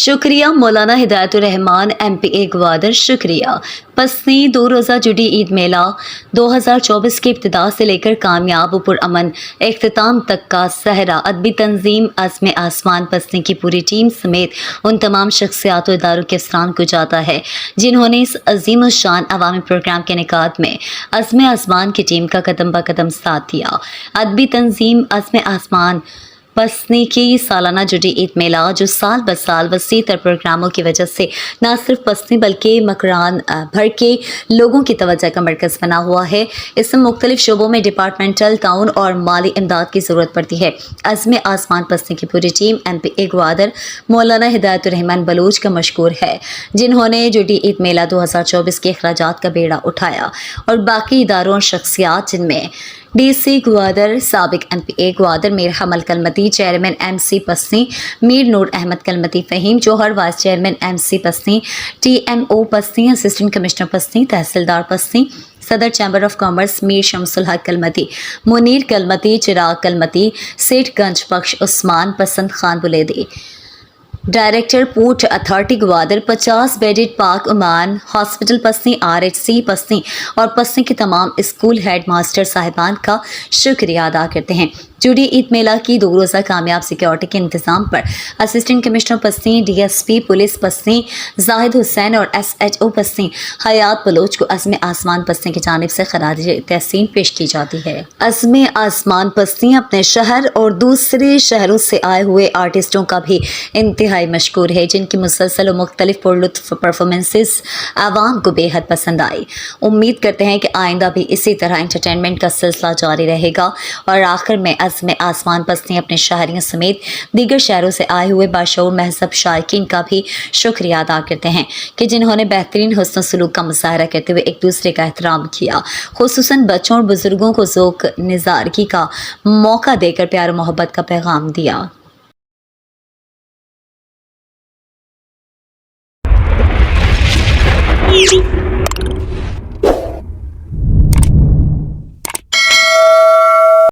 शुक्रिया मौलाना हिदायतुर रहमान MPA ग्वादर। शुक्रिया। पसनी 2 रोज़ा जुडी ईद मेला 2024 की इब्तिदा से लेकर कामयाब व पुरअमन इख्तिताम तक का सहरा अदबी तंजीम अज़्म आसमान पसनी की पूरी टीम समेत उन तमाम शख्सियात व इदारों के अफसरान को जाता है जिन्होंने इस अजीम शान अवामी प्रोग्राम के इनेकाद में अज़्म आसमान की टीम का कदम ब कदम साथ दिया। अदबी तंजीम अज़्म आसमान पसनी की सालाना जुडी ईद मेला जो साल ब साल वसी तर प्रोग्रामों की वजह से न सिर्फ पसनी बल्कि मकरान भर के लोगों की तवज्जो का मरकज़ बना हुआ है। इसमें मुख्तलिफ शोबों में डिपार्टमेंटल टाउन और माली इमदाद की ज़रूरत पड़ती है। अज़्म आसमान पसनी की पूरी टीम MPA ग्वादर मौलाना हिदायतुर रहमान बलूच का मशकूर है जिन्होंने जुडी ईद मेला 2024 के अखराजात का बेड़ा उठाया और बाकी इदारों और शख्सियात जिनमें DC ग्वादर, साबिक MPA Gwadar Mir Hammal Kalmati, chairman MC Pasni Mir Noor Ahmed Kalmati Faheem Jauhar, vice chairman MC Pasni, TMO Pasni, assistant commissioner Pasni, tehsildar Pasni, सदर chamber of commerce Mir Shamsul Haq Kalmati, Munir Kalmati, चिराग कलमती, सेठगंज बख्श उस्मान, पसंद Khan Buledi, director port authority Gwadar, 50 bedded पाक उमान हॉस्पिटल पसनी, RHC पसनी और पसनी के तमाम स्कूल हेड मास्टर साहिबान का शुक्रिया अदा करते हैं। जुडी ईद मेला की 2 रोज़ा कामयाब सिक्योरिटी के इंतजाम पर असिस्टेंट कमिश्नर पसनी, DSP पुलिस पसनी जाहिद हुसैन और SHO पसनी हयात बलोच को अज़्म आसमान पसनी की जानिब से खराज तहसीन पेश की जाती है। अज़्म आसमान पसनी अपने शहर और दूसरे शहरों से आए हुए आर्टिस्टों का भी इंतहाई मशकूर है जिनकी मुसलसल और मुख्तलिफ पुरलुत्फ परफॉर्मेंसेस आवाम को बेहद पसंद आई। उम्मीद करते हैं कि आइंदा भी इसी तरह एंटरटेनमेंट का सिलसिला जारी रहेगा। और आखिर में अज़्म आसमान पसनी अपने शहरियों समेत दीगर शहरों से आए हुए बाशऊर महजब शायकीन का भी शुक्रिया अदा करते हैं कि जिन्होंने बेहतरीन हुस्न सलूक का मुजाहरा करते हुए एक दूसरे का एहतराम किया, खुसूसन बच्चों और बुजुर्गों को ज़ोक निज़ारगी का मौका देकर प्यार और मोहब्बत का पैगाम दिया।